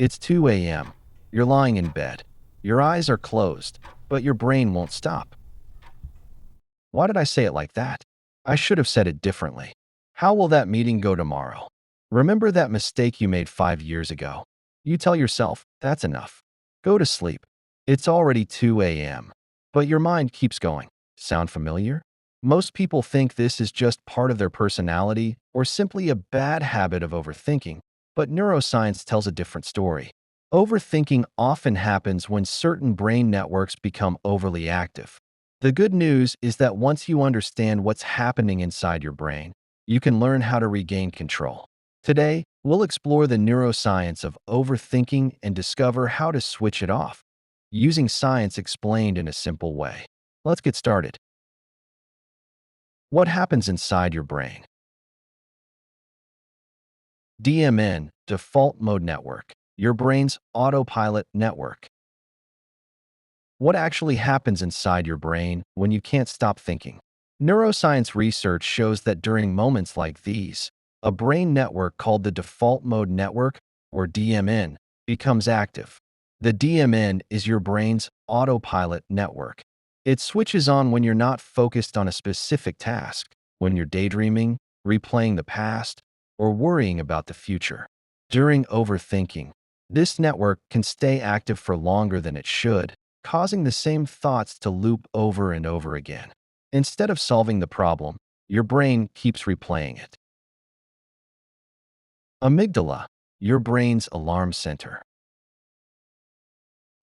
It's 2 a.m. You're lying in bed. Your eyes are closed, but your brain won't stop. Why did I say it like that? I should have said it differently. How will that meeting go tomorrow? Remember that mistake you made 5 years ago? You tell yourself, that's enough. Go to sleep. It's already 2 a.m. But your mind keeps going. Sound familiar? Most people think this is just part of their personality or simply a bad habit of overthinking, but neuroscience tells a different story. Overthinking often happens when certain brain networks become overly active. The good news is that once you understand what's happening inside your brain, you can learn how to regain control. Today, we'll explore the neuroscience of overthinking and discover how to switch it off, using science explained in a simple way. Let's get started. What happens inside your brain? DMN, Default Mode Network, your brain's autopilot network. What actually happens inside your brain when you can't stop thinking? Neuroscience research shows that during moments like these, a brain network called the default mode network, or DMN, becomes active. The DMN is your brain's autopilot network. It switches on when you're not focused on a specific task, when you're daydreaming, replaying the past, or worrying about the future. During overthinking, this network can stay active for longer than it should, causing the same thoughts to loop over and over again. Instead of solving the problem, your brain keeps replaying it. Amygdala, your brain's alarm center.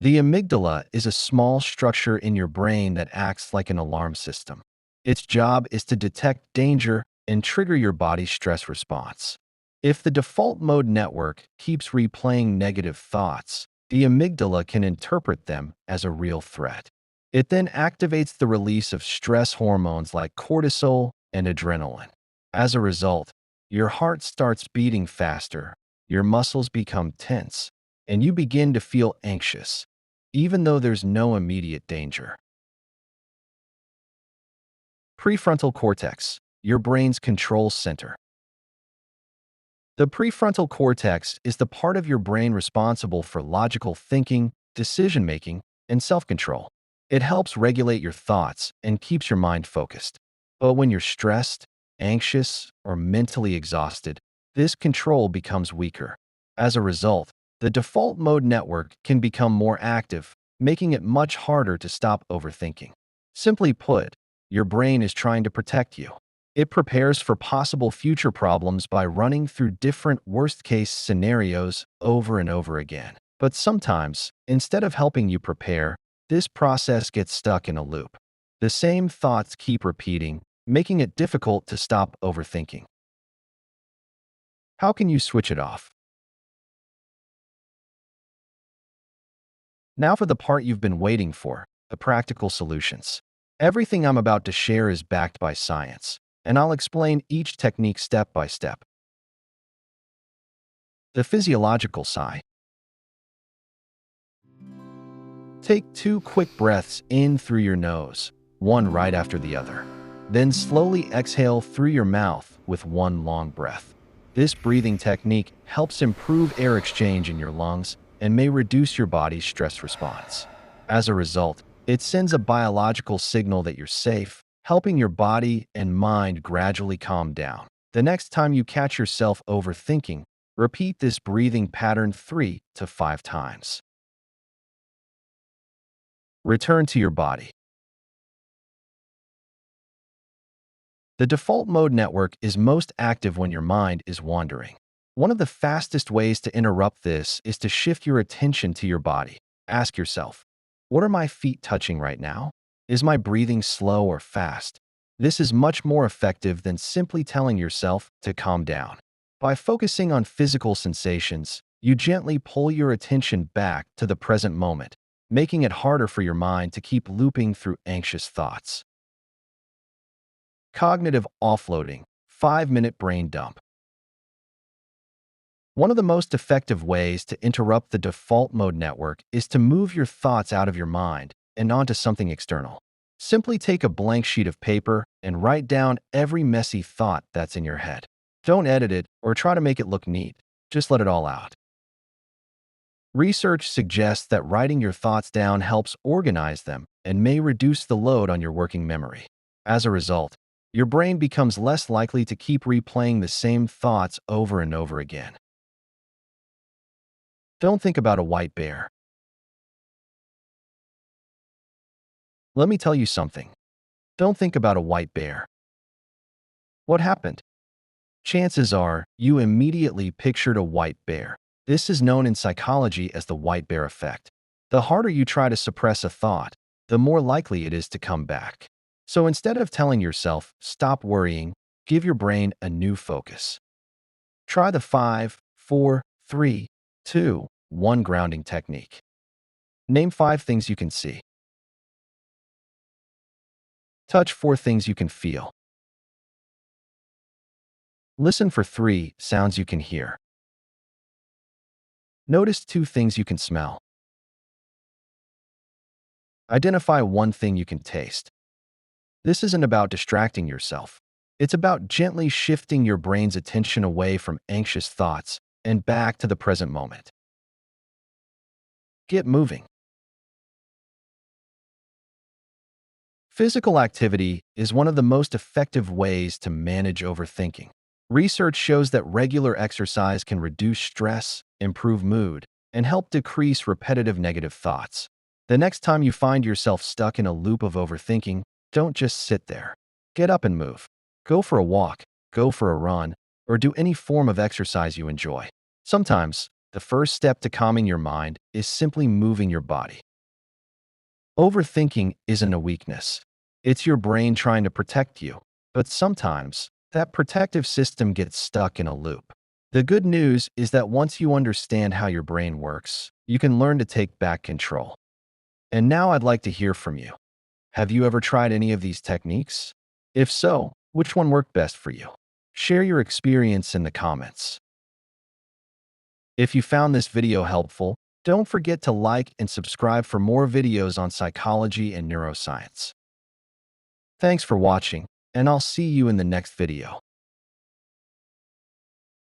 The amygdala is a small structure in your brain that acts like an alarm system. Its job is to detect danger and trigger your body's stress response. If the default mode network keeps replaying negative thoughts, the amygdala can interpret them as a real threat. It then activates the release of stress hormones like cortisol and adrenaline. As a result, your heart starts beating faster, your muscles become tense, and you begin to feel anxious, even though there's no immediate danger. Prefrontal cortex, your brain's control center. The prefrontal cortex is the part of your brain responsible for logical thinking, decision-making, and self-control. It helps regulate your thoughts and keeps your mind focused. But when you're stressed, anxious, or mentally exhausted, this control becomes weaker. As a result, the default mode network can become more active, making it much harder to stop overthinking. Simply put, your brain is trying to protect you. It prepares for possible future problems by running through different worst-case scenarios over and over again. But sometimes, instead of helping you prepare, this process gets stuck in a loop. The same thoughts keep repeating, making it difficult to stop overthinking. How can you switch it off? Now for the part you've been waiting for, the practical solutions. Everything I'm about to share is backed by science, and I'll explain each technique step by step. The physiological sigh. Take 2 quick breaths in through your nose, one right after the other. Then slowly exhale through your mouth with one long breath. This breathing technique helps improve air exchange in your lungs and may reduce your body's stress response. As a result, it sends a biological signal that you're safe, helping your body and mind gradually calm down. The next time you catch yourself overthinking, repeat this breathing pattern 3 to 5 times. Return to your body. The default mode network is most active when your mind is wandering. One of the fastest ways to interrupt this is to shift your attention to your body. Ask yourself, what are my feet touching right now? Is my breathing slow or fast? This is much more effective than simply telling yourself to calm down. By focusing on physical sensations, you gently pull your attention back to the present moment, making it harder for your mind to keep looping through anxious thoughts. Cognitive offloading, 5-minute brain dump. One of the most effective ways to interrupt the default mode network is to move your thoughts out of your mind and onto something external. Simply take a blank sheet of paper and write down every messy thought that's in your head. Don't edit it or try to make it look neat. Just let it all out. Research suggests that writing your thoughts down helps organize them and may reduce the load on your working memory. As a result, your brain becomes less likely to keep replaying the same thoughts over and over again. Don't think about a white bear. Let me tell you something. Don't think about a white bear. What happened? Chances are you immediately pictured a white bear. This is known in psychology as the white bear effect. The harder you try to suppress a thought, the more likely it is to come back. So instead of telling yourself, stop worrying, give your brain a new focus. Try the 5, 4, 3, 2, 1 grounding technique. Name 5 things you can see. Touch 4 things you can feel. Listen for 3 sounds you can hear. Notice 2 things you can smell. Identify 1 thing you can taste. This isn't about distracting yourself. It's about gently shifting your brain's attention away from anxious thoughts and back to the present moment. Get moving. Physical activity is one of the most effective ways to manage overthinking. Research shows that regular exercise can reduce stress, improve mood, and help decrease repetitive negative thoughts. The next time you find yourself stuck in a loop of overthinking, don't just sit there. Get up and move. Go for a walk, go for a run, or do any form of exercise you enjoy. Sometimes, the first step to calming your mind is simply moving your body. Overthinking isn't a weakness. It's your brain trying to protect you. But sometimes, that protective system gets stuck in a loop. The good news is that once you understand how your brain works, you can learn to take back control. And now I'd like to hear from you. Have you ever tried any of these techniques? If so, which one worked best for you? Share your experience in the comments. If you found this video helpful, don't forget to like and subscribe for more videos on psychology and neuroscience. Thanks for watching, and I'll see you in the next video.